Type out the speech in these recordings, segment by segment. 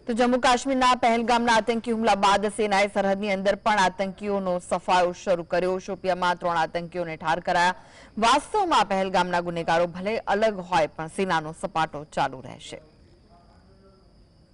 તો જમ્મુ કાશ્મીરના પહેલગામના આતંકી હુમલા બાદ સેનાએ સરહદની અંદર પણ આતંકીઓનો સફાયો શરૂ કર્યો। શોપિયામાં 3 આતંકીઓને ઠાર કરાયા। વાસ્તવમાં પહેલગામના ગુનેગારો ભલે અલગ હોય પણ સેનાનો સપાટો ચાલુ રહેશે।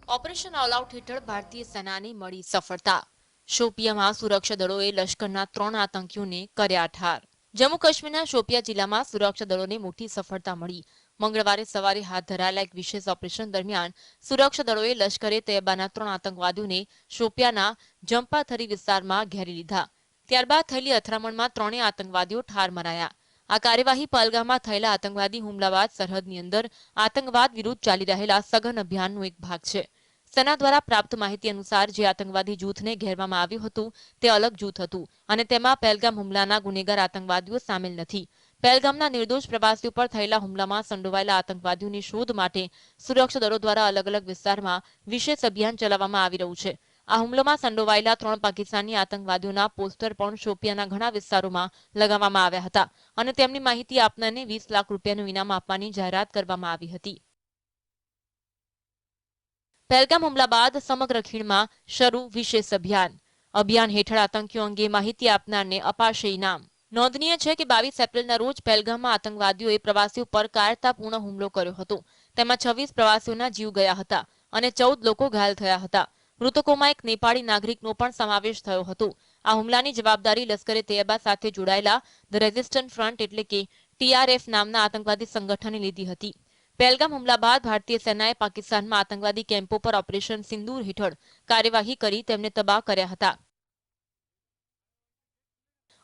ઓપરેશન ઓલ આઉટ હેઠળ ભારતીય સેનાને મળી સફળતા। શોપિયામાં સુરક્ષા દળોએ લશ્કરના 3 આતંકીઓને કર્યા ઠાર। જમ્મુ કાશ્મીરના શોપિયા જિલ્લામાં સુરક્ષા દળોને મોટી સફળતા મળી। મંગળવારે સવારે હાથ ધરાયેલા એક વિશેષ ઓપરેશન દરમિયાન સુરક્ષા દળોએ લશ્કરે તૈયબાના 3 આતંકવાદીઓને શોપિયાના જંપાથરી વિસ્તારમાં ઘેરી લીધા। ત્યારબાદ થયેલી અથડામણમાં 3 આતંકવાદીઓ ઠાર મરાયા। આ કાર્યવાહી પહેલગામમાં થયેલા આતંકવાદી હુમલા બાદ સરહદની અંદર આતંકવાદ વિરુદ્ધ ચાલી રહેલા સઘન અભિયાનનો એક ભાગ છે। સેના દ્વારા પ્રાપ્ત માહિતી અનુસાર જે આતંકવાદી જૂથને ઘેરવામાં આવ્યું હતું તે અલગ જૂથ હતું અને તેમાં પહેલગામ હુમલાના ગુનેગાર આતંકવાદીઓ સામેલ નથી। પહેલગામના નિર્દોષ પ્રવાસીઓ પર થયેલા હુમલામાં સંડોવાયેલા આતંકવાદીઓની શોધ માટે સુરક્ષા દળો દ્વારા અલગ અલગ વિસ્તારમાં વિશેષ અભિયાન ચલાવવામાં આવી રહ્યું છે। આ હુમલામાં સંડોવાયેલા 3 પાકિસ્તાની આતંકવાદીઓના પોસ્ટર પણ શોપિયાના ઘણા વિસ્તારોમાં લગાવવામાં આવ્યા હતા અને તેમની માહિતી આપનારને 20 લાખ રૂપિયાનું ઇનામ આપવાની જાહેરાત કરવામાં આવી હતી। પહેલગામ હુમલા બાદ સમગ્ર ખીણમાં શરૂ વિશેષ અભિયાન હેઠળ આતંકીઓ અંગે માહિતી આપનારને અપાશે ઇનામ। નોંધનીય છે કે 22 એપ્રિલના રોજ પહેલગામમાં આતંકવાદીઓએ પ્રવાસીઓ પર કાયરતાપૂર્ણ હુમલો કર્યો હતો। તેમાં 26 પ્રવાસીઓના જીવ ગયા હતા અને 14 લોકો ઘાયલ થયા હતા। મૃતકોમાં એક નેપાળી નાગરિકનો પણ સમાવેશ થયો હતો। આ હુમલાની જવાબદારી લશ્કરે તૈયબા સાથે જોડાયેલા ધ રેઝિસ્ટન્ટ ફ્રન્ટ એટલે કે TRF નામના આતંકવાદી સંગઠને લીધી હતી। પહેલગામ હુમલા બાદ ભારતીય સેનાએ પાકિસ્તાનમાં આતંકવાદી કેમ્પો પર ઓપરેશન સિંદૂર હેઠળ કાર્યવાહી કરી તેમને તબાહ કર્યા હતા।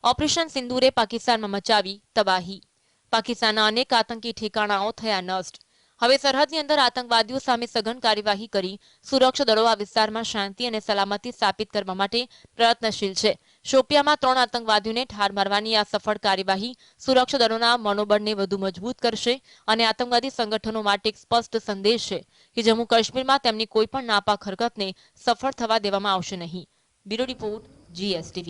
ઓપરેશન સિંદૂરે પાકિસ્તાનમાં મચાવી તબાહી। પાકિસ્તાનના અનેક આતંકી ઠેકાણાઓ થયા નષ્ટ। હવે સરહદની અંદર આતંકવાદીઓ સામે સઘન કાર્યવાહી કરી સુરક્ષા દળો આ વિસ્તારમાં શાંતિ અને સલામતી સ્થાપિત કરવા માટે પ્રયત્નશીલ છે। શોપિયામાં 3 આતંકવાદીઓને ઠાર મારવાની આ સફળ કાર્યવાહી સુરક્ષા દળોના મનોબળને વધુ મજબૂત કરશે અને આતંકવાદી સંગઠનો માટે એક સ્પષ્ટ સંદેશ છે કે જમ્મુ કાશ્મીરમાં તેમની કોઈ પણ નાપાક હરકતને સફળ થવા દેવામાં આવશે નહીં। Bureau report GSTV।